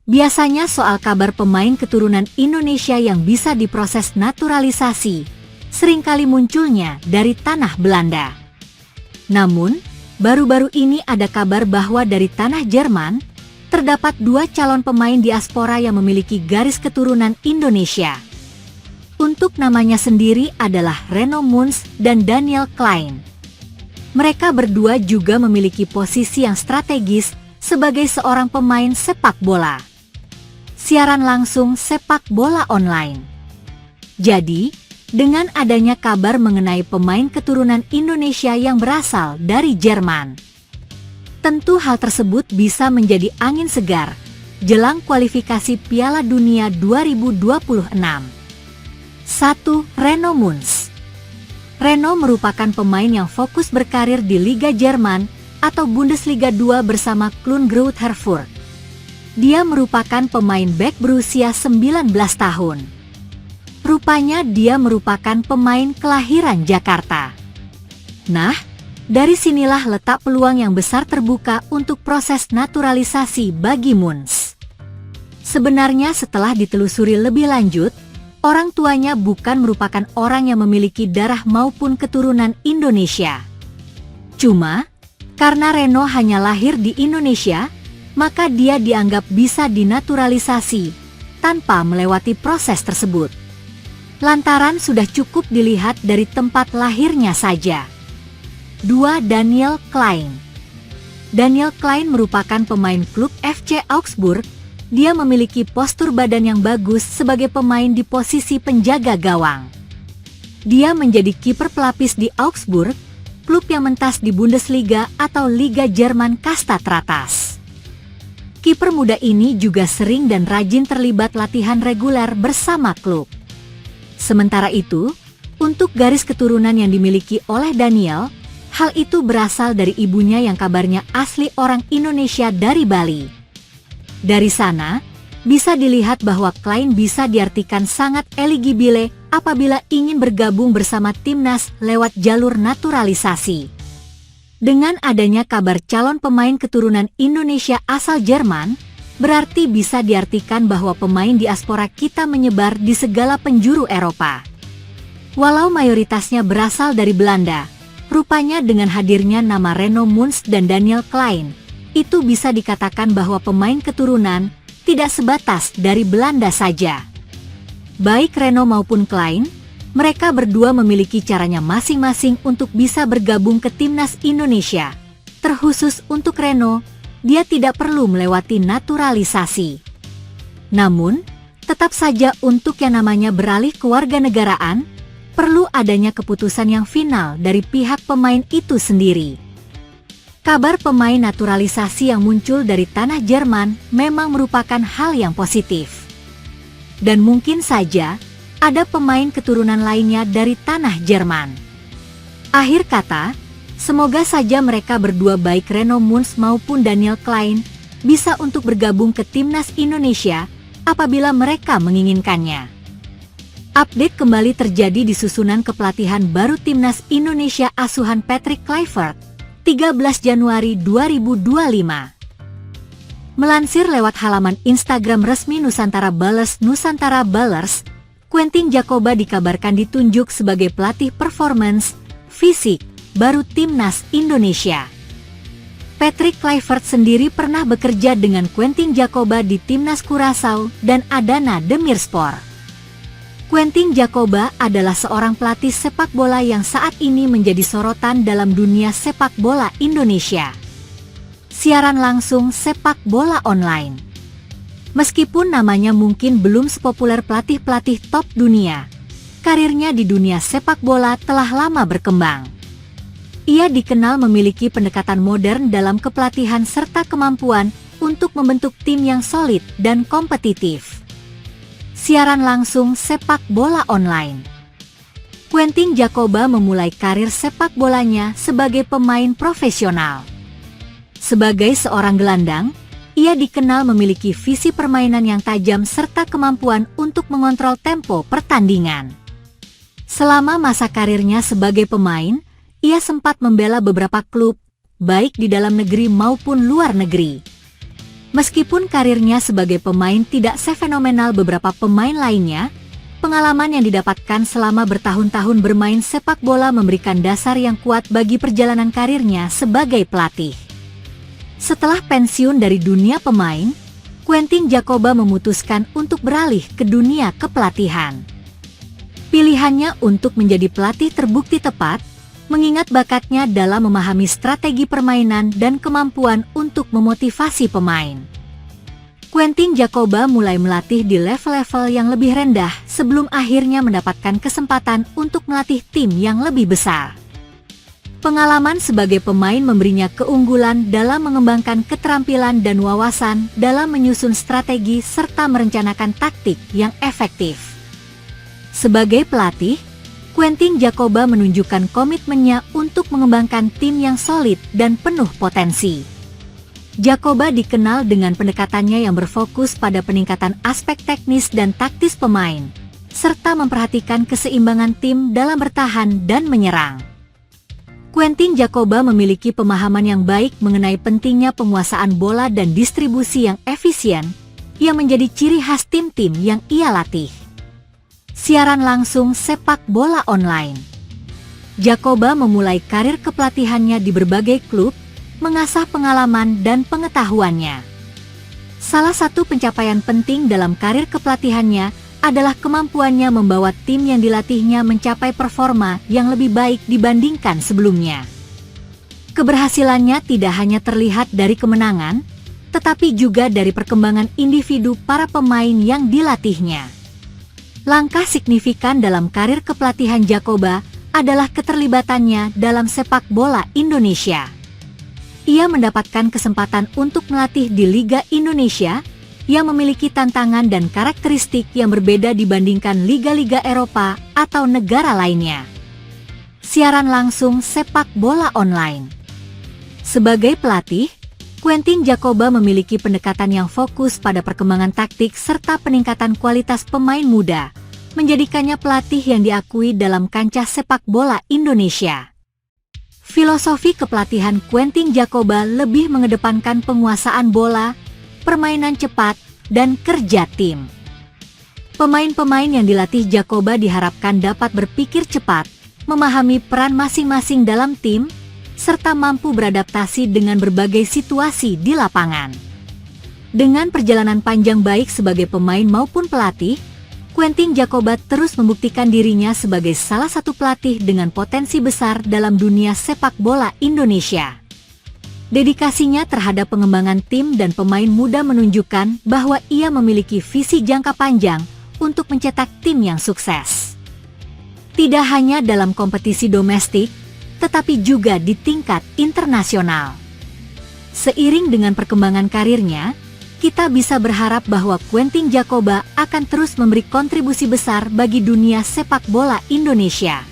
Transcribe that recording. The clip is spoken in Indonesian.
Biasanya soal kabar pemain keturunan Indonesia yang bisa diproses naturalisasi, seringkali munculnya dari tanah Belanda. Namun, baru-baru ini ada kabar bahwa dari tanah Jerman, terdapat 2 calon pemain diaspora yang memiliki garis keturunan Indonesia. Untuk namanya sendiri adalah Reno Munz dan Daniel Klein. Mereka berdua juga memiliki posisi yang strategis sebagai seorang pemain sepak bola. Siaran langsung sepak bola online. Jadi, dengan adanya kabar mengenai pemain keturunan Indonesia yang berasal dari Jerman, tentu hal tersebut bisa menjadi angin segar jelang kualifikasi Piala Dunia 2026. 1. Reno Munz. Reno merupakan pemain yang fokus berkarir di Liga Jerman atau Bundesliga 2 bersama Klun Groot Herfurth. Dia merupakan pemain bek berusia 19 tahun. Rupanya dia merupakan pemain kelahiran Jakarta. Nah, dari sinilah letak peluang yang besar terbuka untuk proses naturalisasi bagi Munz. Sebenarnya setelah ditelusuri lebih lanjut, orang tuanya bukan merupakan orang yang memiliki darah maupun keturunan Indonesia. Cuma, karena Reno hanya lahir di Indonesia, maka dia dianggap bisa dinaturalisasi tanpa melewati proses tersebut. Lantaran sudah cukup dilihat dari tempat lahirnya saja. 2. Daniel Klein. Daniel Klein merupakan pemain klub FC Augsburg. Dia memiliki postur badan yang bagus sebagai pemain di posisi penjaga gawang. Dia menjadi kiper pelapis di Augsburg, klub yang mentas di Bundesliga atau Liga Jerman kasta teratas. Kiper muda ini juga sering dan rajin terlibat latihan reguler bersama klub. Sementara itu, untuk garis keturunan yang dimiliki oleh Daniel, hal itu berasal dari ibunya yang kabarnya asli orang Indonesia dari Bali. Dari sana, bisa dilihat bahwa Klein bisa diartikan sangat eligibile apabila ingin bergabung bersama timnas lewat jalur naturalisasi. Dengan adanya kabar calon pemain keturunan Indonesia asal Jerman, berarti bisa diartikan bahwa pemain diaspora kita menyebar di segala penjuru Eropa. Walau mayoritasnya berasal dari Belanda, rupanya dengan hadirnya nama Reno Munz dan Daniel Klein, itu bisa dikatakan bahwa pemain keturunan tidak sebatas dari Belanda saja. Baik Reno maupun Klein, mereka berdua memiliki caranya masing-masing untuk bisa bergabung ke timnas Indonesia. Terkhusus untuk Reno, dia tidak perlu melewati naturalisasi. Namun, tetap saja untuk yang namanya beralih kewarganegaraan, perlu adanya keputusan yang final dari pihak pemain itu sendiri. Kabar pemain naturalisasi yang muncul dari tanah Jerman memang merupakan hal yang positif. Dan mungkin saja ada pemain keturunan lainnya dari tanah Jerman. Akhir kata, semoga saja mereka berdua baik Reno Munz maupun Daniel Klein bisa untuk bergabung ke timnas Indonesia apabila mereka menginginkannya. Update kembali terjadi di susunan kepelatihan baru timnas Indonesia asuhan Patrick Kluivert, 13 Januari 2025. Melansir lewat halaman Instagram resmi Nusantara Ballers, Quentin Jacoba dikabarkan ditunjuk sebagai pelatih performance fisik baru timnas Indonesia. Patrick Kluivert sendiri pernah bekerja dengan Quentin Jacoba di timnas Curaçao dan Adana Demirspor. Quentin Jacoba adalah seorang pelatih sepak bola yang saat ini menjadi sorotan dalam dunia sepak bola Indonesia. Siaran langsung sepak bola online. Meskipun namanya mungkin belum sepopuler pelatih-pelatih top dunia, karirnya di dunia sepak bola telah lama berkembang. Ia dikenal memiliki pendekatan modern dalam kepelatihan serta kemampuan untuk membentuk tim yang solid dan kompetitif. Siaran langsung sepak bola online. Quentin Jacoba memulai karir sepak bolanya sebagai pemain profesional. Sebagai seorang gelandang, ia dikenal memiliki visi permainan yang tajam serta kemampuan untuk mengontrol tempo pertandingan. Selama masa karirnya sebagai pemain, ia sempat membela beberapa klub, baik di dalam negeri maupun luar negeri. Meskipun karirnya sebagai pemain tidak sefenomenal beberapa pemain lainnya, pengalaman yang didapatkan selama bertahun-tahun bermain sepak bola memberikan dasar yang kuat bagi perjalanan karirnya sebagai pelatih. Setelah pensiun dari dunia pemain, Quentin Djapova memutuskan untuk beralih ke dunia kepelatihan. Pilihannya untuk menjadi pelatih terbukti tepat, mengingat bakatnya dalam memahami strategi permainan dan kemampuan untuk memotivasi pemain. Quentin Djapova mulai melatih di level-level yang lebih rendah sebelum akhirnya mendapatkan kesempatan untuk melatih tim yang lebih besar. Pengalaman sebagai pemain memberinya keunggulan dalam mengembangkan keterampilan dan wawasan dalam menyusun strategi serta merencanakan taktik yang efektif. Sebagai pelatih, Quentin Djapova menunjukkan komitmennya untuk mengembangkan tim yang solid dan penuh potensi. Djapova dikenal dengan pendekatannya yang berfokus pada peningkatan aspek teknis dan taktis pemain, serta memperhatikan keseimbangan tim dalam bertahan dan menyerang. Quentin Djapova memiliki pemahaman yang baik mengenai pentingnya penguasaan bola dan distribusi yang efisien, yang menjadi ciri khas tim-tim yang ia latih. Siaran langsung sepak bola online. Djapova memulai karir kepelatihannya di berbagai klub, mengasah pengalaman dan pengetahuannya. Salah satu pencapaian penting dalam karir kepelatihannya adalah kemampuannya membawa tim yang dilatihnya mencapai performa yang lebih baik dibandingkan sebelumnya. Keberhasilannya tidak hanya terlihat dari kemenangan, tetapi juga dari perkembangan individu para pemain yang dilatihnya. Langkah signifikan dalam karir kepelatihan Djapova adalah keterlibatannya dalam sepak bola Indonesia. Ia mendapatkan kesempatan untuk melatih di Liga Indonesia, yang memiliki tantangan dan karakteristik yang berbeda dibandingkan liga-liga Eropa atau negara lainnya. Siaran langsung sepak bola online. Sebagai pelatih, Quentin Djapova memiliki pendekatan yang fokus pada perkembangan taktik serta peningkatan kualitas pemain muda, menjadikannya pelatih yang diakui dalam kancah sepak bola Indonesia. Filosofi kepelatihan Quentin Djapova lebih mengedepankan penguasaan bola, permainan cepat, dan kerja tim. Pemain-pemain yang dilatih Djapova diharapkan dapat berpikir cepat, memahami peran masing-masing dalam tim, serta mampu beradaptasi dengan berbagai situasi di lapangan. Dengan perjalanan panjang baik sebagai pemain maupun pelatih, Quentin Djapova terus membuktikan dirinya sebagai salah satu pelatih dengan potensi besar dalam dunia sepak bola Indonesia. Dedikasinya terhadap pengembangan tim dan pemain muda menunjukkan bahwa ia memiliki visi jangka panjang untuk mencetak tim yang sukses. Tidak hanya dalam kompetisi domestik, tetapi juga di tingkat internasional. Seiring dengan perkembangan karirnya, kita bisa berharap bahwa Quentin Djapova akan terus memberi kontribusi besar bagi dunia sepak bola Indonesia.